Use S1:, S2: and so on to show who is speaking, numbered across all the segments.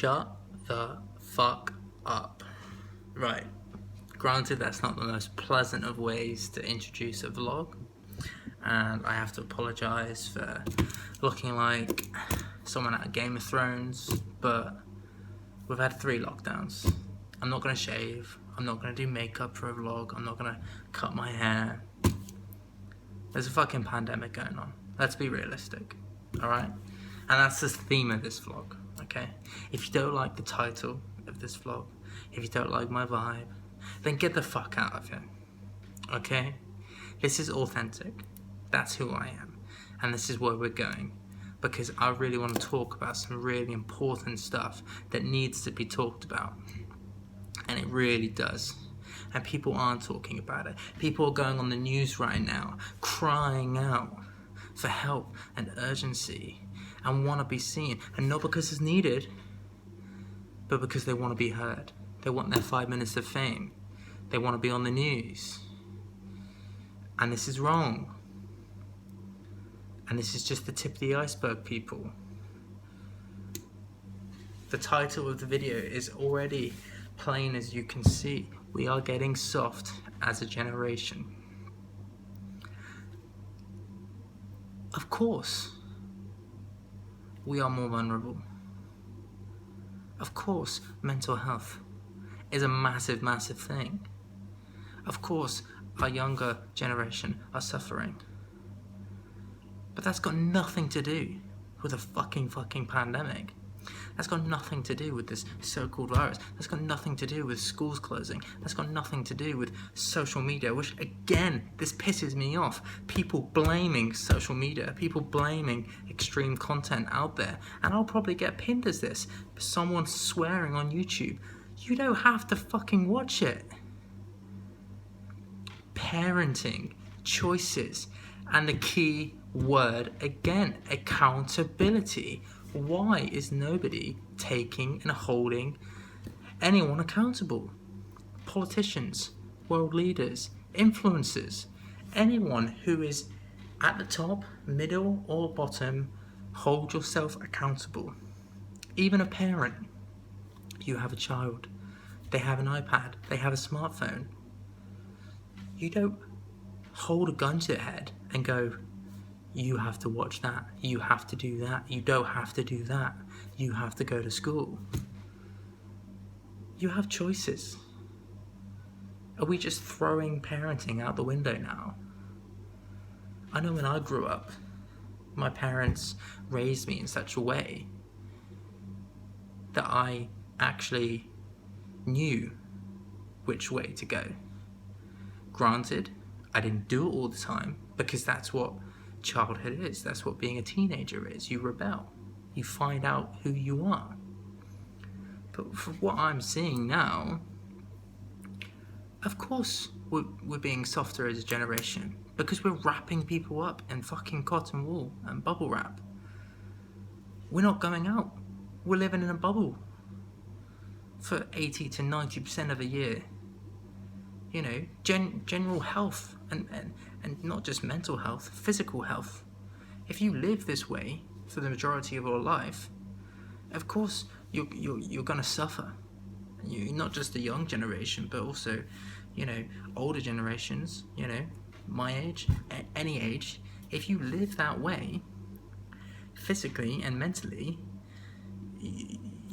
S1: Shut the fuck up. Right. Granted, that's not the most pleasant of ways to introduce a vlog, and I have to apologise for looking like someone out of Game of Thrones, but we've had 3 lockdowns. I'm not going to shave, I'm not going to do makeup for a vlog, I'm not going to cut my hair. There's a fucking pandemic going on. Let's be realistic, alright? And that's the theme of this vlog, okay? If you don't like the title of this vlog, if you don't like my vibe, then get the fuck out of here, okay? This is authentic. That's who I am. And this is where we're going. Because I really want to talk about some really important stuff that needs to be talked about. And it really does. And people aren't talking about it. People are going on the news right now, crying out for help and urgency and want to be seen. And not because it's needed, but because they want to be heard. They want their 5 minutes of fame. They want to be on the news. And this is wrong. And this is just the tip of the iceberg, people. The title of the video is already plain as you can see. We are getting soft as a generation. Of course, we are more vulnerable. Of course, mental health is a massive, massive thing. Of course, our younger generation are suffering. But that's got nothing to do with a fucking pandemic. That's got nothing to do with this so-called virus. That's got nothing to do with schools closing. That's got nothing to do with social media, which again, this pisses me off. People blaming social media, people blaming extreme content out there. And I'll probably get pinned as this, someone swearing on YouTube. You don't have to fucking watch it. Parenting, choices, and the key word again, accountability. Why is nobody taking and holding anyone accountable? Politicians, world leaders, influencers, anyone who is at the top, middle, or bottom, hold yourself accountable. Even a parent. You have a child, they have an iPad, they have a smartphone. You don't hold a gun to their head and go, you have to watch that, you have to do that, you don't have to do that, you have to go to school. You have choices. Are we just throwing parenting out the window now? I know when I grew up, my parents raised me in such a way that I actually knew which way to go. Granted, I didn't do it all the time because that's what childhood is. That's what being a teenager is. You rebel. You find out who you are. But from what I'm seeing now, of course we're being softer as a generation because we're wrapping people up in fucking cotton wool and bubble wrap. We're not going out. We're living in a bubble for 80 to 90% of a year. You know, general health and not just mental health, physical health. If you live this way for the majority of your life, of course you're gonna suffer. You're not just the young generation, but also, you know, older generations. You know, my age, any age. If you live that way, physically and mentally,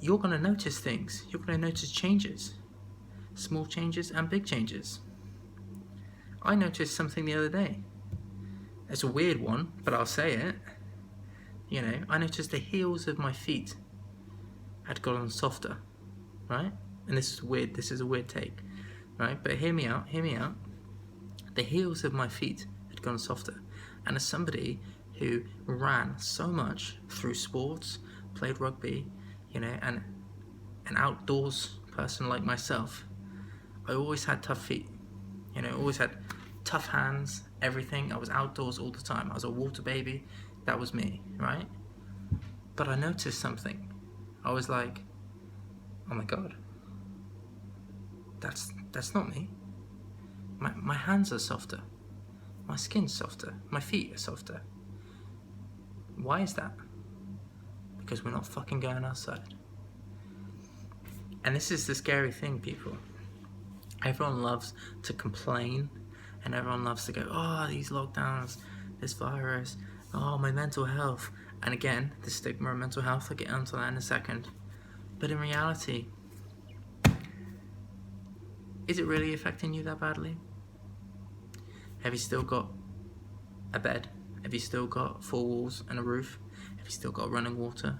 S1: you're gonna notice things. You're gonna notice changes. Small changes and big changes. I noticed something the other day. It's a weird one, but I'll say it. You know, I noticed the heels of my feet had gotten softer, right? And this is a weird take, right? But hear me out. The heels of my feet had gone softer. And as somebody who ran so much through sports, played rugby, you know, and an outdoors person like myself, I always had tough feet, you know, always had tough hands, everything. I was outdoors all the time. I was a water baby. That was me, right? But I noticed something. I was like, oh my God, that's not me. My hands are softer. My skin's softer. My feet are softer. Why is that? Because we're not fucking going outside. And this is the scary thing, people. Everyone loves to complain, and everyone loves to go, oh, these lockdowns, this virus, oh, my mental health. And again, the stigma of mental health, I'll get onto that in a second. But in reality, is it really affecting you that badly? Have you still got a bed? Have you still got 4 walls and a roof? Have you still got running water?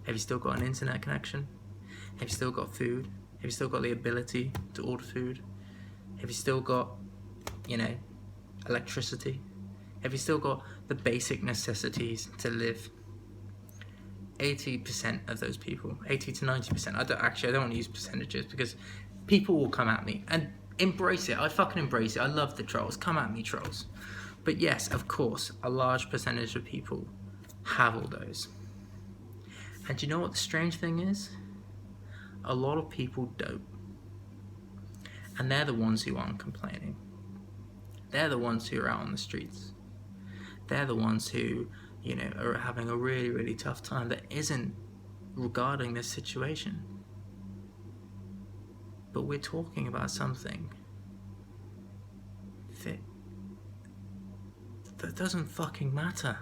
S1: Have you still got an internet connection? Have you still got food? Have you still got the ability to order food? Have you still got, electricity? Have you still got the basic necessities to live? 80% of those people, 80 to 90%, I don't want to use percentages because people will come at me, and embrace it. I fucking embrace it. I love the trolls. Come at me, trolls. But yes, of course, a large percentage of people have all those. And you know what the strange thing is? A lot of people don't. And they're the ones who aren't complaining. They're the ones who are out on the streets. They're the ones who, are having a really, really tough time that isn't regarding this situation. But we're talking about something that doesn't fucking matter.